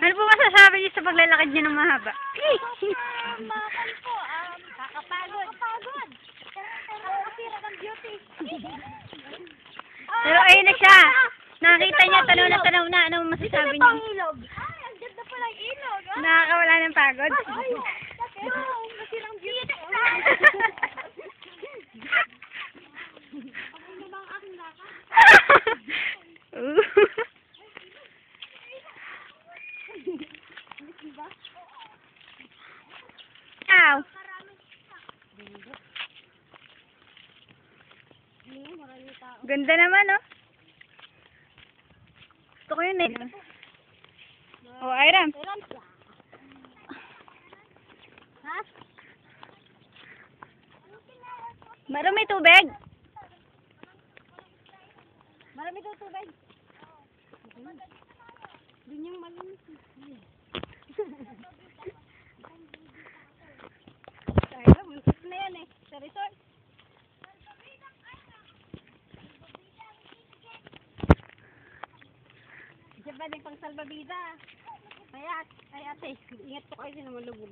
Ano po masasabi niyo sa paglalakad niyo ng mahaba? Makan po, kakapagod. Kakapira ng beauty. Pero ayun na siya. Nakita niya, tanaw na tanaw na. Ano masasabi niyo? Ilog. Ay, ang ganda pala yung ilog. Nakakawala ng pagod. Ay, pero masirang beauty. Ano ba ang aking lakad? Ow. Ganda naman, oh. Gusto ko yun, eh. Oh, Iram. Ha? Marami tubig. Marami daw tubig. Yun yung malinis. Kaya, muntik na yan eh. Sa resort. Siya ba din pang salbabida? Ay ate, ingat po kayo na malubog.